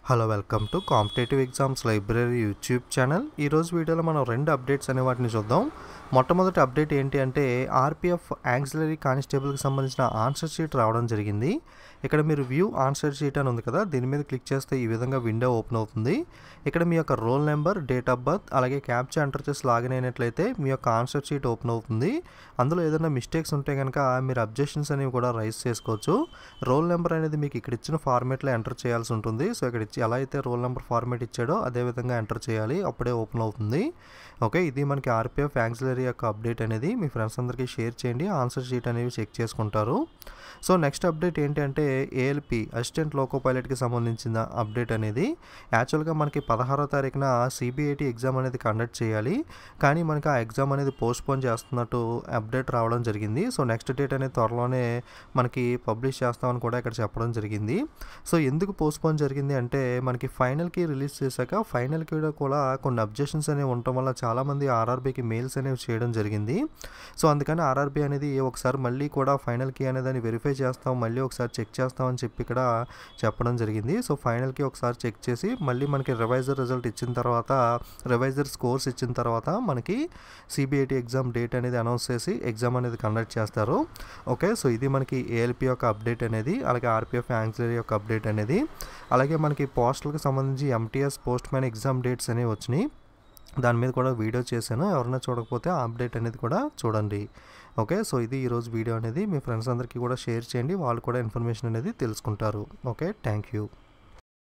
Hello welcome to competitive exams library YouTube channel. ఈరోజు వీడియోలో మనం 2 అప్డేట్స్ అనే వాటిని చూద్దాం. మొట్టమొదటి అప్డేట్ ఏంటి అంటే ఆర్పిఎఫ్ యాక్సిలరీ కానిస్టేబుల్కి సంబంధించిన ఆన్సర్ షీట్ రావడం జరిగింది. ఇక్కడ మీరు వ్యూ ఆన్సర్ షీట్ అని ఉంది కదా, దీని మీద క్లిక్ చేస్తే ఈ విధంగా విండో ఓపెన్ అవుతుంది. ఇక్కడ మీ యొక్క roll number, date of birth అలాగే క్యాప్చా ఎంటర్ చేసి లాగిన్ అయినట్లయితే మీ యొక్క ఆన్సర్ షీట్ ఓపెన్ అవుతుంది. అందులో ఏదైనా మిస్టేక్స్ ఉంటే కనుక మీరు అబ్జెక్షన్స్ అనేవి కూడా రైజ్ చేసుకోవచ్చు. రోల్ నెంబర్ అనేది మీకు ఇక్కడ ఇచ్చిన ఫార్మేట్లో ఎంటర్ చేయాల్సి ఉంటుంది. సో ఇక్కడ ఎలా అయితే రోల్ నెంబర్ ఫార్మేట్ ఇచ్చాడో అదే విధంగా ఎంటర్ చేయాలి, అప్పుడే ఓపెన్ అవుతుంది. ఓకే, ఇది మనకి ఆర్పిఎఫ్ యాక్సిలరీ యొక్క అప్డేట్ అనేది మీ ఫ్రెండ్స్ అందరికీ షేర్ చేయండి. ఆన్సర్ షీట్ అనేవి చెక్ చేసుకుంటారు. సో నెక్స్ట్ అప్డేట్ ఏంటి అంటే ఏఎల్పి అసిస్టెంట్ లోకో పైలట్కి సంబంధించిన అప్డేట్ అనేది యాక్చువల్గా మనకి 16వ తారీఖున సిబిఐటి ఎగ్జామ్ అనేది కండక్ట్ చేయాలి, కానీ మనకి ఆ ఎగ్జామ్ అనేది పోస్ట్పోన్ చేస్తున్నట్టు అప్డేట్ రావడం జరిగింది. సో నెక్స్ట్ డేట్ అనేది త్వరలోనే మనకి పబ్లిష్ చేస్తామని కూడా ఇక్కడ చెప్పడం జరిగింది. సో ఎందుకు పోస్ట్పోన్ జరిగింది అంటే మనకి ఫైనల్కి రిలీజ్ చేశాక ఫైనల్కి కూడా కొన్ని అబ్జెక్షన్స్ అనేవి ఉండటం వల్ల చాలామంది ఆర్ఆర్బీకి మెయిల్స్ అనేవి చేయడం జరిగింది. సో అందుకని ఆర్ఆర్బీ అనేది ఒకసారి మళ్ళీ కూడా ఫైనల్కి అనేదాన్ని వెరిఫై చేస్తాం, మళ్ళీ ఒకసారి చెక్ చేస్తామని చెప్పి ఇక్కడ చెప్పడం జరిగింది. సో ఫైనల్కి ఒకసారి చెక్ చేసి మళ్ళీ మనకి రివైజర్ రిజల్ట్ ఇచ్చిన తర్వాత, రివైజర్ స్కోర్స్ ఇచ్చిన తర్వాత మనకి సిబిఐటి ఎగ్జామ్ డేట్ అనేది అనౌన్స్ చేసి ఎగ్జామ్ అనేది కండక్ట్ చేస్తారు. ఓకే, సో ఇది మనకి ఏఎల్పి యొక్క అప్డేట్ అనేది, అలాగే ఆర్పిఎఫ్ యాక్సిలరీ యొక్క అప్డేట్ అనేది, అలాగే మనకి పోస్టల్కి సంబంధించి MTS post man exam dates అనేవి వచ్చినాయి. దాని మీద కూడా వీడియో చేశాను, ఎవరైనా చూడకపోతే ఆ అప్డేట్ అనేది కూడా చూడండి. ఓకే, సో ఇది ఈరోజు వీడియో అనేది మీ ఫ్రెండ్స్ అందరికీ కూడా షేర్ చేయండి, వాళ్ళు కూడా ఇన్ఫర్మేషన్ అనేది తెలుసుకుంటారు. Okay, thank you.